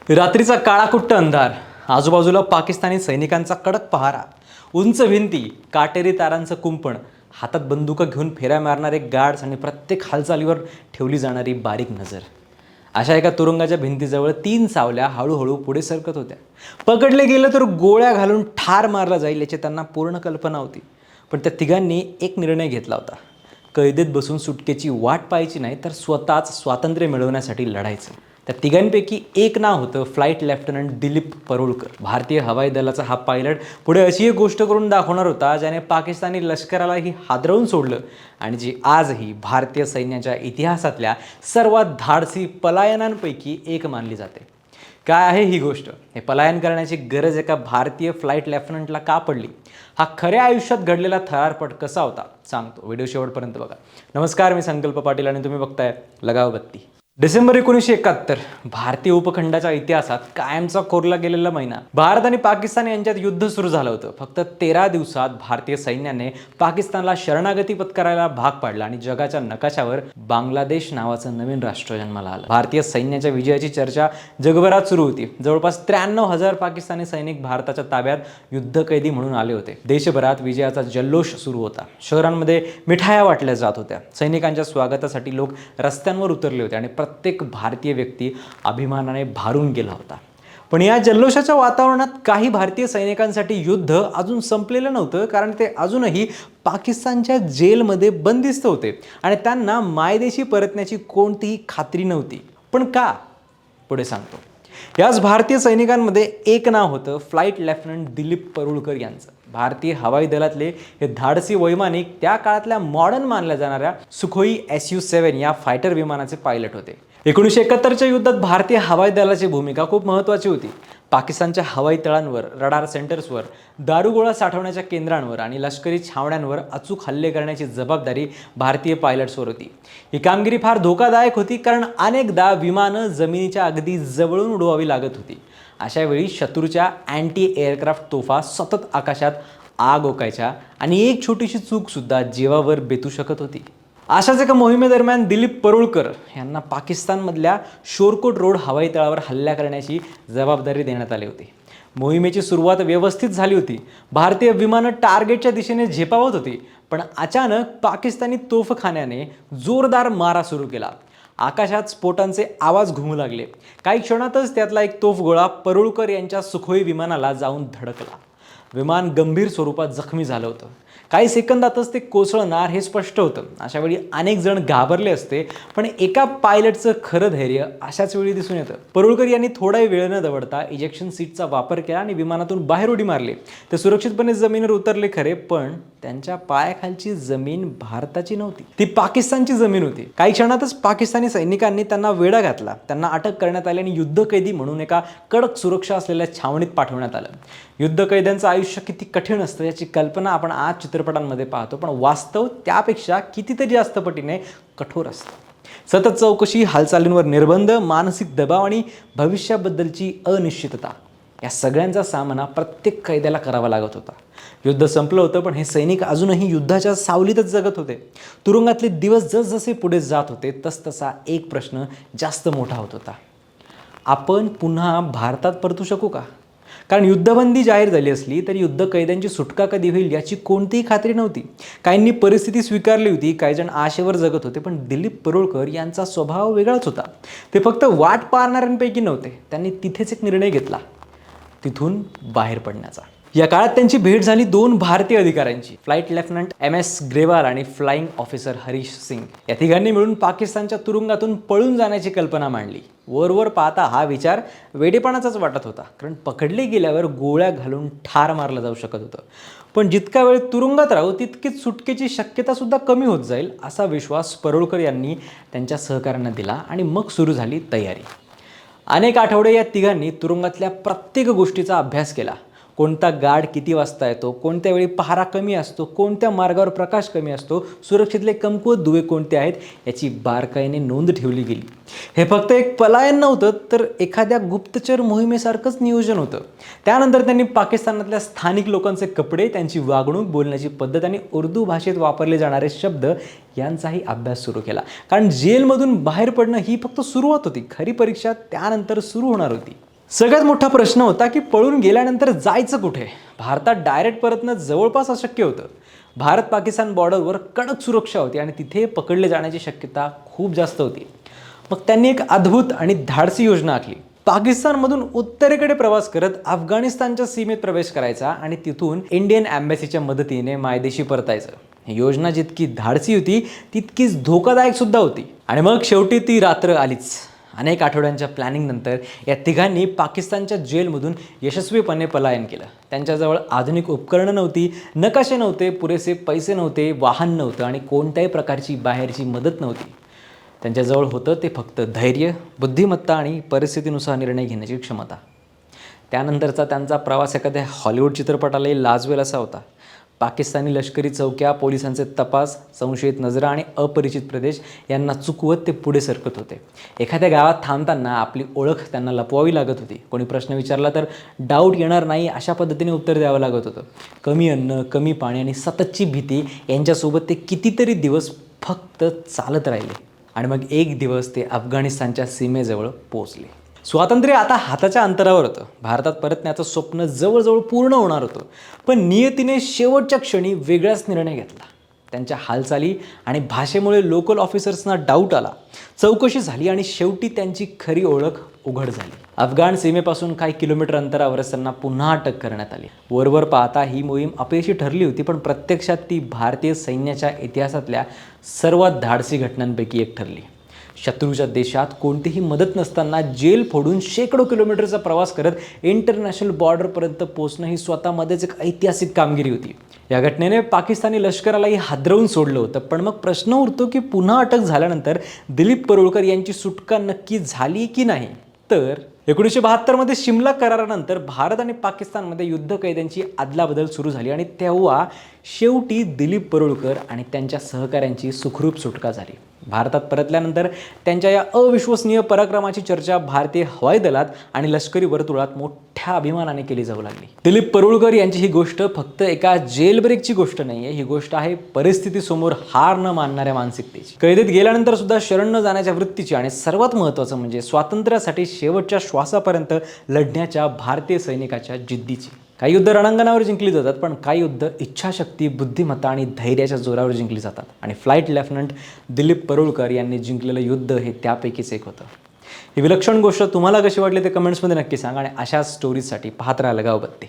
रात्रीचा काळाकुट्ट अंधार, आजूबाजूला पाकिस्तानी सैनिकांचा कडक पहारा, उंच भिंती, काटेरी तारांचं कुंपण, हातात बंदुका घेऊन फेऱ्या मारणारे गार्ड्स आणि प्रत्येक हालचालीवर ठेवली जाणारी बारीक नजर. अशा एका तुरुंगाच्या भिंतीजवळ 3 सावल्या हळूहळू पुढे सरकत होत्या. पकडले गेलं तर गोळ्या घालून ठार मारला जाईल याची त्यांना पूर्ण कल्पना होती. पण त्या तिघांनी एक निर्णय घेतला होता. कैदेत बसून सुटकेची वाट पाहायची नाही, तर स्वतःच स्वातंत्र्य मिळवण्यासाठी लढायचं. त्या तिघांपैकी एक नाव होतं फ्लाईट लेफ्टनंट दिलीप परुळकर. भारतीय हवाई दलाचा हा पायलट पुढे अशी एक गोष्ट करून दाखवणार होता ज्याने पाकिस्तानी लष्करालाही हादरवून सोडलं आणि जी आजही भारतीय सैन्याच्या इतिहासातल्या सर्वात धाडसी पलायनांपैकी एक मानली जाते. काय आहे ही गोष्ट? हे पलायन करण्याची गरज एका भारतीय फ्लाईट लेफ्टनंटला का पडली? हा खऱ्या आयुष्यात घडलेला थरारपट कसा होता सांगतो. व्हिडिओ शेवटपर्यंत बघा. नमस्कार, मी संकल्प पाटील आणि तुम्ही बघताय लगाव बत्ती. डिसेंबर 1971 भारतीय उपखंडाच्या इतिहासात कायमचा कोरला गेलेला महिना. भारत आणि पाकिस्तान यांच्यात युद्ध सुरू झालं होतं. फक्त 13 दिवसात भारतीय सैन्याने पाकिस्तानला शरणागती पत्करायला भाग पाडला आणि जगाच्या नकाशावर बांगलादेश नावाचं नवीन राष्ट्र जन्माला आलं. भारतीय सैन्याच्या विजयाची चर्चा जगभरात सुरू होती. जवळपास 93,000 पाकिस्तानी सैनिक भारताच्या ताब्यात युद्धकैदी म्हणून आले होते. देशभरात विजयाचा जल्लोष सुरू होता. शहरांमध्ये मिठाया वाटल्या जात होत्या. सैनिकांच्या स्वागतासाठी लोक रस्त्यांवर उतरले होते आणि प्रत्येक भारतीय व्यक्ती अभिमानाने भारून गेला होता. पण या जल्लोषाच्या वातावरणात काही भारतीय सैनिकांसाठी युद्ध अजून संपलेलं नव्हतं, कारण ते अजूनही पाकिस्तानच्या जेलमध्ये बंदिस्त होते आणि त्यांना मायदेशी परतण्याची कोणतीही खात्री नव्हती. पण का? पुढे सांगतो. याच भारतीय सैनिकांमध्ये एक नाव होतं फ्लाईट लेफ्टनंट दिलीप परुळकर यांचं. भारतीय हवाई दलातले हे धाडसी वैमानिक त्या काळातल्या मॉडर्न मानल्या जाणाऱ्या सुखोई Su-7 या फायटर विमानाचे पायलट होते. 1971च्या युद्धात भारतीय हवाई दलाची भूमिका खूप महत्त्वाची होती. पाकिस्तानच्या हवाई तळांवर, रडार सेंटर्सवर, दारुगोळा साठवण्याच्या केंद्रांवर आणि लष्करी छावण्यांवर अचूक हल्ले करण्याची जबाबदारी भारतीय पायलट्सवर होती. ही कामगिरी फार धोकादायक होती, कारण अनेकदा विमानं जमिनीच्या अगदी जवळून उडवावी लागत होती. अशा वेळी शत्रूच्या अँटी एअरक्राफ्ट तोफा सतत आकाशात आग ओकायच्या आणि एक छोटीशी चूकसुद्धा जीवावर बेतू शकत होती. अशाच एका मोहिमेदरम्यान दिलीप परुळकर यांना पाकिस्तानमधल्या शोरकोट रोड हवाई तळावर हल्ला करण्याची जबाबदारी देण्यात आली होती. मोहिमेची सुरुवात व्यवस्थित झाली होती. भारतीय विमानं टार्गेटच्या दिशेने झेपावत होती. पण अचानक पाकिस्तानी तोफखान्याने जोरदार मारा सुरू केला. आकाशात स्फोटांचे आवाज घुमू लागले. काही क्षणातच त्यातला एक तोफगोळा परुळकर यांच्या सुखोई विमानाला जाऊन धडकला. विमान गंभीर स्वरूपात जखमी झालं होतं. काही सेकंदातच ते कोसळणार हे स्पष्ट होतं. अशा वेळी अनेक जण घाबरले असते, पण एका पायलटचं खरं धैर्य अशाच वेळी दिसून येतं. परुळकर यांनी थोडा वेळ न दवडता इजेक्शन सीटचा वापर केला आणि विमानातून बाहेर उडी मारली. ते सुरक्षितपणे जमिनीवर उतरले खरे, पण त्यांच्या पायाखालची जमीन भारताची नव्हती, ती पाकिस्तानची जमीन होती. काही क्षणातच पाकिस्तानी सैनिकांनी त्यांना वेढा घातला. त्यांना अटक करण्यात आली आणि युद्धकैदी म्हणून एका कडक सुरक्षा असलेल्या छावणीत पाठवण्यात आलं. युद्धकैद्यांचं आयुष्य किती कठीण असतं याची कल्पना आपण आज चित्रपटांमध्ये पाहतो, पण वास्तव त्यापेक्षा कितीतरी जास्त पटीने कठोर असतं. सतत चौकशी, हालचालींवर निर्बंध, मानसिक दबाव आणि भविष्याबद्दलची अनिश्चितता, या सगळ्यांचा सामना प्रत्येक कैद्याला करावा लागत होता. युद्ध संपलं होतं, पण हे सैनिक अजूनही युद्धाच्या सावलीतच जगत होते. तुरुंगातले दिवस जसजसे पुढे जात होते तसतसा एक प्रश्न जास्त मोठा होत होता. आपण पुन्हा भारतात परतू शकू का? कारण युद्धबंदी जाहीर झाली असली तरी युद्ध कैद्यांची सुटका कधी होईल याची कोणतीही खात्री नव्हती. काहींनी परिस्थिती स्वीकारली होती, काही जण आशेवर जगत होते. पण दिलीप परुळकर यांचा स्वभाव वेगळाच होता. ते फक्त वाट पाहणाऱ्यांपैकी नव्हते. त्यांनी तिथेच एक निर्णय घेतला, तिथून बाहेर पडण्याचा. या काळात त्यांची भेट झाली 2 भारतीय अधिकाऱ्यांची, फ्लाईट लेफ्टनंट MS ग्रेवाल आणि फ्लाईंग ऑफिसर हरीश सिंग. या तिघांनी मिळून पाकिस्तानच्या तुरुंगातून पळून जाण्याची कल्पना मांडली. वरवर पाहता हा विचार वेडेपणाचाच वाटत होता, कारण पकडले गेल्यावर गोळ्या घालून ठार मारलं जाऊ शकत होतं. पण जितका वेळ तुरुंगात राहू तितकीच सुटकेची शक्यता सुद्धा कमी होत जाईल, असा विश्वास परुळकर यांनी त्यांच्या सहकाऱ्यांना दिला आणि मग सुरू झाली तयारी. अनेक आठवडे या तिघांनी तुरुंगातल्या प्रत्येक गोष्टीचा अभ्यास केला. कोणता गार्ड किती वाजता येतो, कोणत्या वेळी पहारा कमी असतो, कोणत्या मार्गावर प्रकाश कमी असतो, सुरक्षेतले कमकुवत दुवे कोणते आहेत याची बारकाईने नोंद ठेवली गेली. हे फक्त एक पलायन नव्हतं, तर एखाद्या गुप्तचर मोहिमेसारखंच नियोजन होतं. त्यानंतर त्यांनी पाकिस्तानातल्या स्थानिक लोकांचे कपडे, त्यांची वागणूक, बोलण्याची पद्धत आणि उर्दू भाषेत वापरले जाणारे शब्द यांचाही अभ्यास सुरू केला. कारण जेलमधून बाहेर पडणं ही फक्त सुरुवात होती. खरी परीक्षा त्यानंतर सुरू होणार होती. सगळ्यात मोठा प्रश्न होता की पळून गेल्यानंतर जायचं कुठे. भारतात डायरेक्ट परतणं जवळपास अशक्य होतं. भारत पाकिस्तान बॉर्डरवर कडक सुरक्षा होती आणि तिथे पकडले जाण्याची शक्यता खूप जास्त होती. मग त्यांनी एक अद्भुत आणि धाडसी योजना आखली. पाकिस्तानमधून उत्तरेकडे प्रवास करत अफगाणिस्तानच्या सीमेत प्रवेश करायचा आणि तिथून इंडियन एम्बॅसीच्या मदतीने मायदेशी परतायचं. ही योजना जितकी धाडसी होती तितकीच धोकादायक सुद्धा होती. आणि मग शेवटी ती रात्र आलीच. अनेक आठवड्यांच्या प्लॅनिंगनंतर या तिघांनी पाकिस्तानच्या जेलमधून यशस्वीपणे पलायन केलं. त्यांच्याजवळ आधुनिक उपकरणं नव्हती, नकाशे नव्हते, पुरेसे पैसे नव्हते, वाहन नव्हतं आणि कोणत्याही प्रकारची बाहेरची मदत नव्हती. त्यांच्याजवळ होतं ते फक्त धैर्य, बुद्धिमत्ता आणि परिस्थितीनुसार निर्णय घेण्याची क्षमता. त्यानंतरचा त्यांचा प्रवास एखाद्या हॉलिवूड चित्रपटालाही लाजवेल असा होता. पाकिस्तानी लष्करी चौक्या, पोलिसांचे तपास, संशयित नजरा आणि अपरिचित प्रदेश यांना चुकवत ते पुढे सरकत होते. एखाद्या गावात थांबताना आपली ओळख त्यांना लपवावी लागत होती. कोणी प्रश्न विचारला तर डाऊट येणार नाही अशा पद्धतीने उत्तर द्यावं लागत होतं. कमी अन्न, कमी पाणी आणि सततची भीती यांच्यासोबत ते कितीतरी दिवस फक्त चालत राहिले. आणि मग एक दिवस ते अफगाणिस्तानच्या सीमेजवळ पोहोचले. स्वातंत्र्य आता हाताच्या अंतरावर होतं. भारतात परतण्याचं स्वप्न जवळजवळ पूर्ण होणार होतं. पण नियतीने शेवटच्या क्षणी वेगळाच निर्णय घेतला. त्यांच्या हालचाली आणि भाषेमुळे लोकल ऑफिसर्सना डाऊट आला. चौकशी झाली आणि शेवटी त्यांची खरी ओळख उघड झाली. अफगाण सीमेपासून काही किलोमीटर अंतरावरच त्यांना पुन्हा अटक करण्यात आली. वरवर पाहता ही मोहीम अपयशी ठरली होती, पण प्रत्यक्षात ती भारतीय सैन्याच्या इतिहासातल्या सर्वात धाडसी घटनांपैकी एक ठरली. शत्रूच्या देशात कोणतीही मदत नसताना जेल फोडून शेकडो किलोमीटरचा प्रवास करत इंटरनॅशनल बॉर्डरपर्यंत पोहोचणं ही स्वतःमध्येच एक ऐतिहासिक कामगिरी होती. या घटनेने पाकिस्तानी लष्करालाही हादरवून सोडलं होतं. पण मग प्रश्न उरतो की पुन्हा अटक झाल्यानंतर दिलीप परुळकर यांची सुटका नक्की झाली की नाही. तर 1972 शिमला करारानंतर भारत आणि पाकिस्तानमध्ये युद्ध कैद्यांची अदलाबदल सुरू झाली आणि तेव्हा शेवटी दिलीप परुळकर आणि त्यांच्या सहकाऱ्यांची सुखरूप सुटका झाली. भारतात परतल्यानंतर त्यांच्या या अविश्वसनीय पराक्रमाची चर्चा भारतीय हवाई दलात आणि लष्करी वर्तुळात मोठ्या अभिमानाने केली जाऊ लागली. दिलीप परुळकर यांची ही गोष्ट फक्त एका जेल ब्रेकची गोष्ट नाहीये. ही गोष्ट आहे परिस्थितीसमोर हार न मानणाऱ्या मानसिकतेची, कैदेत गेल्यानंतर सुद्धा शरण न जाण्याच्या वृत्तीची आणि सर्वात महत्त्वाचं म्हणजे स्वातंत्र्यासाठी शेवटच्या श्वासापर्यंत लढण्याच्या भारतीय सैनिकाच्या जिद्दीची. काही युद्ध रणांगणावर जिंकली जातात, पण काही युद्ध इच्छाशक्ती, बुद्धिमत्ता आणि धैर्याच्या जोरावर जिंकली जातात. आणि फ्लाईट लेफ्टनंट दिलीप परुळकर यांनी जिंकलेलं युद्ध हे त्यापैकीच एक होतं. ही विलक्षण गोष्ट तुम्हाला कशी वाटली ते कमेंट्समध्ये नक्की सांगा आणि अशाच स्टोरीजसाठी पाहत राहा लगावबत्ती.